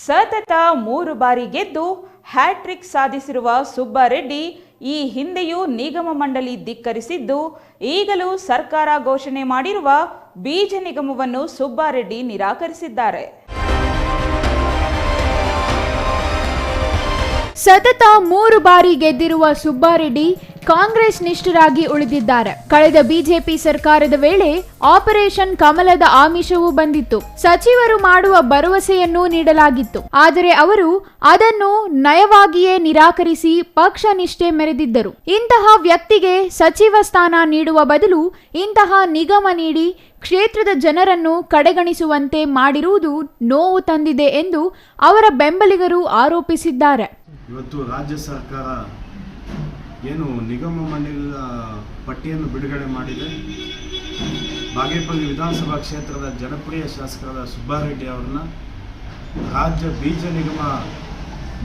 ಸತತ 3 ಬಾರಿ ಗೆದ್ದು ಹ್ಯಾಟ್ರಿಕ್ ಸಾಧಿಸಿರುವ ಸುಬ್ಬಾರೆಡ್ಡಿ ಈ ಹಿಂದೆಯೂ ನಿಗಮ ಮಂಡಳಿ ಧಿಕ್ಕರಿಸಿದ್ದು, ಈಗಲೂ ಸರ್ಕಾರ ಘೋಷಣೆ ಮಾಡಿರುವ ಬೀಜ ನಿಗಮವನ್ನು ಸುಬ್ಬಾರೆಡ್ಡಿ ನಿರಾಕರಿಸಿದ್ದಾರೆ. ಸತತ 3 ಬಾರಿ ಗೆದ್ದಿರುವ ಸುಬ್ಬಾರೆಡ್ಡಿ ಕಾಂಗ್ರೆಸ್ ನಿಷ್ಠರಾಗಿ ಉಳಿದಿದ್ದಾರೆ. ಕಳೆದ ಬಿಜೆಪಿ ಸರ್ಕಾರದ ವೇಳೆ ಆಪರೇಷನ್ ಕಮಲದ ಆಮಿಷವೂ ಬಂದಿತ್ತು. ಸಚಿವರು ಮಾಡುವ ಭರವಸೆಯನ್ನೂ ನೀಡಲಾಗಿತ್ತು. ಆದರೆ ಅವರು ಅದನ್ನು ನಯವಾಗಿಯೇ ನಿರಾಕರಿಸಿ ಪಕ್ಷ ನಿಷ್ಠೆ ಮೆರೆದಿದ್ದರು. ಇಂತಹ ವ್ಯಕ್ತಿಗೆ ಸಚಿವ ಸ್ಥಾನ ನೀಡುವ ಬದಲು ಇಂತಹ ನಿಗಮ ನೀಡಿ ಕ್ಷೇತ್ರದ ಜನರನ್ನು ಕಡೆಗಣಿಸುವಂತೆ ಮಾಡಿರುವುದು ನೋವು ತಂದಿದೆ ಎಂದು ಅವರ ಬೆಂಬಲಿಗರು ಆರೋಪಿಸಿದ್ದಾರೆ. ಇವತ್ತು ರಾಜ್ಯ ಸರ್ಕಾರ ಏನು ನಿಗಮ ಮಂಡಳಿಗಳ ಪಟ್ಟಿಯನ್ನು ಬಿಡುಗಡೆ ಮಾಡಿದೆ. ಬಾಗೇಪಲ್ಲಿ ವಿಧಾನಸಭಾ ಕ್ಷೇತ್ರದ ಜನಪ್ರಿಯ ಶಾಸಕರಾದ ಸುಬ್ಬಾರೆಡ್ಡಿ ಅವರನ್ನ ರಾಜ್ಯ ಬೀಜ ನಿಗಮ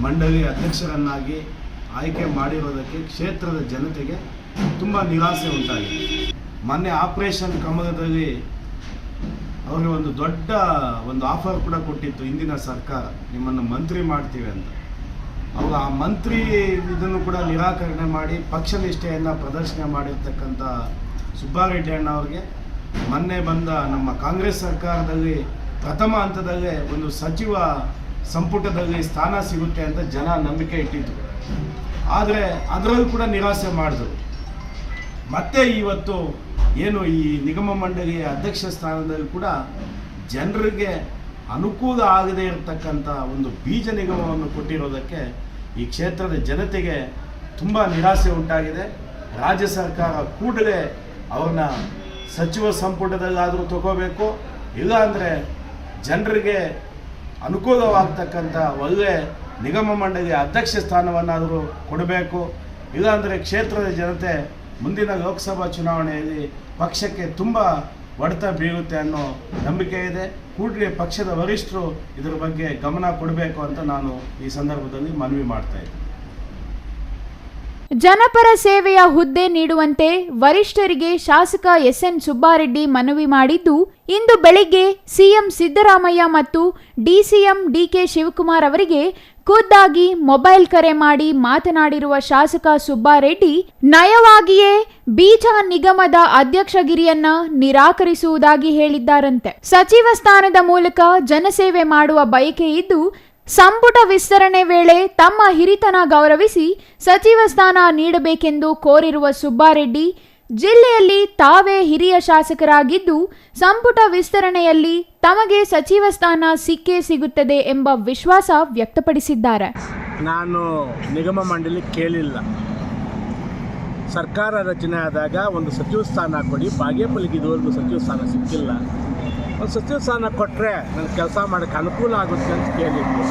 ಮಂಡಳಿ ಅಧ್ಯಕ್ಷರನ್ನಾಗಿ ಆಯ್ಕೆ ಮಾಡಿರೋದಕ್ಕೆ ಕ್ಷೇತ್ರದ ಜನತೆಗೆ ತುಂಬ ನಿರಾಸೆ ಉಂಟಾಗಿದೆ. ಮೊನ್ನೆ ಆಪರೇಷನ್ ಕಮಲದಲ್ಲಿ ಅವರಿಗೆ ಒಂದು ದೊಡ್ಡ ಆಫರ್ ಕೂಡ ಕೊಟ್ಟಿತ್ತು ಹಿಂದಿನ ಸರ್ಕಾರ, ನಿಮ್ಮನ್ನು ಮಂತ್ರಿ ಮಾಡ್ತೀವಿ ಅಂತ. ಅವರು ಆ ಮಂತ್ರಿ ಇದನ್ನು ಕೂಡ ನಿರಾಕರಣೆ ಮಾಡಿ ಪಕ್ಷ ನಿಷ್ಠೆಯನ್ನು ಪ್ರದರ್ಶನ ಮಾಡಿರ್ತಕ್ಕಂಥ ಸುಬ್ಬಾರೆಡ್ಡಿ ಅಣ್ಣ ಅವರಿಗೆ ಮೊನ್ನೆ ಬಂದ ನಮ್ಮ ಕಾಂಗ್ರೆಸ್ ಸರ್ಕಾರದಲ್ಲಿ ಪ್ರಥಮ ಹಂತದಲ್ಲೇ ಒಂದು ಸಚಿವ ಸಂಪುಟದಲ್ಲಿ ಸ್ಥಾನ ಸಿಗುತ್ತೆ ಅಂತ ಜನ ನಂಬಿಕೆ ಇಟ್ಟಿದ್ರು. ಆದರೆ ಅದರಲ್ಲೂ ಕೂಡ ನಿರಾಸೆ ಮಾಡಿದ್ರು. ಮತ್ತೆ ಇವತ್ತು ಏನು ಈ ನಿಗಮ ಮಂಡಳಿಯ ಅಧ್ಯಕ್ಷ ಸ್ಥಾನದಲ್ಲಿ ಕೂಡ ಜನರಿಗೆ ಅನುಕೂಲ ಆಗದೇ ಇರತಕ್ಕಂಥ ಒಂದು ಬೀಜ ನಿಗಮವನ್ನು ಕೊಟ್ಟಿರೋದಕ್ಕೆ ಈ ಕ್ಷೇತ್ರದ ಜನತೆಗೆ ತುಂಬ ನಿರಾಸೆ ಉಂಟಾಗಿದೆ. ರಾಜ್ಯ ಸರ್ಕಾರ ಕೂಡಲೇ ಅವ್ರನ್ನ ಸಚಿವ ಸಂಪುಟದಲ್ಲಾದರೂ ತಗೋಬೇಕು, ಇಲ್ಲ ಅಂದರೆ ಜನರಿಗೆ ಅನುಕೂಲವಾಗ್ತಕ್ಕಂಥ ಒಳ್ಳೆ ನಿಗಮ ಮಂಡಳಿಯ ಅಧ್ಯಕ್ಷ ಸ್ಥಾನವನ್ನಾದರೂ ಕೊಡಬೇಕು. ಇಲ್ಲಾಂದರೆ ಕ್ಷೇತ್ರದ ಜನತೆ ಮುಂದಿನ ಲೋಕಸಭಾ ಚುನಾವಣೆಯಲ್ಲಿ ಪಕ್ಷಕ್ಕೆ ತುಂಬ ಹೊಡೆತ ಬೀಳುತ್ತೆ ಅನ್ನೋ ನಂಬಿಕೆ ಇದೆ. ಕೂಡಲೇ ಪಕ್ಷದ ವರಿಷ್ಠರು ಇದರ ಬಗ್ಗೆ ಗಮನ ಕೊಡಬೇಕು ಅಂತ ನಾನು ಈ ಸಂದರ್ಭದಲ್ಲಿ ಮನವಿ ಮಾಡ್ತಾ ಇದ್ದೀನಿ. ಜನಪರ ಸೇವೆಯ ಹುದ್ದೆ ನೀಡುವಂತೆ ವರಿಷ್ಠರಿಗೆ ಶಾಸಕ ಎಸ್ಎನ್ ಸುಬ್ಬಾರೆಡ್ಡಿ ಮನವಿ ಮಾಡಿದ್ದು, ಇಂದು ಬೆಳಿಗ್ಗೆ ಸಿಎಂ ಸಿದ್ದರಾಮಯ್ಯ ಮತ್ತು ಡಿಸಿಎಂ ಡಿಕೆ ಶಿವಕುಮಾರ್ ಅವರಿಗೆ ಖುದ್ದಾಗಿ ಮೊಬೈಲ್ ಕರೆ ಮಾಡಿ ಮಾತನಾಡಿರುವ ಶಾಸಕ ಸುಬ್ಬಾರೆಡ್ಡಿ ನಯವಾಗಿಯೇ ಬೀಜ ನಿಗಮದ ಅಧ್ಯಕ್ಷಗಿರಿಯನ್ನ ನಿರಾಕರಿಸುವುದಾಗಿ ಹೇಳಿದ್ದಾರಂತೆ. ಸಚಿವ ಸ್ಥಾನದ ಮೂಲಕ ಜನಸೇವೆ ಮಾಡುವ ಬಯಕೆ ಇದ್ದು, ಸಂಪುಟ ವಿಸ್ತರಣೆ ವೇಳೆ ತಮ್ಮ ಹಿರಿತನ ಗೌರವಿಸಿ ಸಚಿವ ಸ್ಥಾನ ನೀಡಬೇಕೆಂದು ಕೋರಿರುವ ಸುಬ್ಬಾರೆಡ್ಡಿ, ಜಿಲ್ಲೆಯಲ್ಲಿ ತಾವೇ ಹಿರಿಯ ಶಾಸಕರಾಗಿದ್ದು ಸಂಪುಟ ವಿಸ್ತರಣೆಯಲ್ಲಿ ತಮಗೆ ಸಚಿವ ಸ್ಥಾನ ಸಿಕ್ಕೇ ಸಿಗುತ್ತದೆ ಎಂಬ ವಿಶ್ವಾಸ ವ್ಯಕ್ತಪಡಿಸಿದ್ದಾರೆ. ನಾನು ನಿಗಮ ಮಂಡಳಿ ಕೇಳಿಲ್ಲ. ಸರ್ಕಾರ ರಚನೆ ಆದಾಗ ಒಂದು ಸಚಿವ ಸ್ಥಾನ ಕೊಡಿ, ಬಾಗೇಪಲ್ಲಿಗೆ ಇದುವರೆಗೂ ಸಚಿವ ಸ್ಥಾನ ಸಿಕ್ಕಿಲ್ಲ. ಒಂದು ಸಚಿವ ಸ್ಥಾನ ಕೊಟ್ಟರೆ ನನಗೆ ಕೆಲಸ ಮಾಡೋಕ್ಕೆ ಅನುಕೂಲ ಆಗುತ್ತೆ ಅಂತ ಕೇಳಿದ್ದು.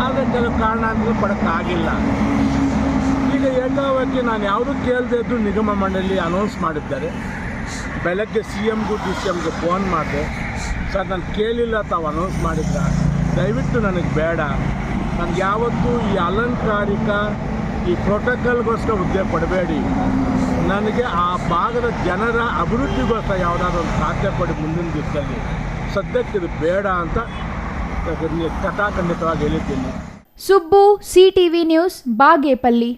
ಆದರೆ ಕೆಲವು ಕಾರಣಾಂತರ ಕೊಡೋಕ್ಕಾಗಿಲ್ಲ. ಈಗ ಏಕಾಏಕಿ ನಾನು ಯಾವುದೂ ಕೇಳದೇ ಇದ್ದು ನಿಗಮ ಮಂಡಳಿ ಅನೌನ್ಸ್ ಮಾಡಿದ್ದಾರೆ. ಬೆಳಗ್ಗೆ CMಗೂ DCMಗೂ ಫೋನ್ ಮಾಡಿದೆ, ಸರ್ ನಾನು ಕೇಳಿಲ್ಲ, ತಾವು ಅನೌನ್ಸ್ ಮಾಡಿದ್ದ, ದಯವಿಟ್ಟು ನನಗೆ ಬೇಡ, ನನಗೆ ಯಾವತ್ತೂ ಈ ಅಲಂಕಾರಿಕ ಈ ಪ್ರೋಟೋಕಾಲ್ಗೋಸ್ಕರ ಹುದ್ದೆ ಕೊಡಬೇಡಿ, ನನಗೆ ಆ ಭಾಗದ ಜನರ ಅಭಿವೃದ್ಧಿಗೋಸ್ಕರ ಯಾವುದಾದ್ರೂ ಒಂದು ಖಾತೆ ಕೊಡಿ ಮುಂದಿನ ದಿವಸದಲ್ಲಿ, ಸದ್ಯಕ್ಕೆ ಇದು ಬೇಡ ಅಂತ ಕಟಾಖಂಡಿತವಾಗಿ ಹೇಳಿದ್ದೀನಿ. Subbu, CTV news, Bagepalli.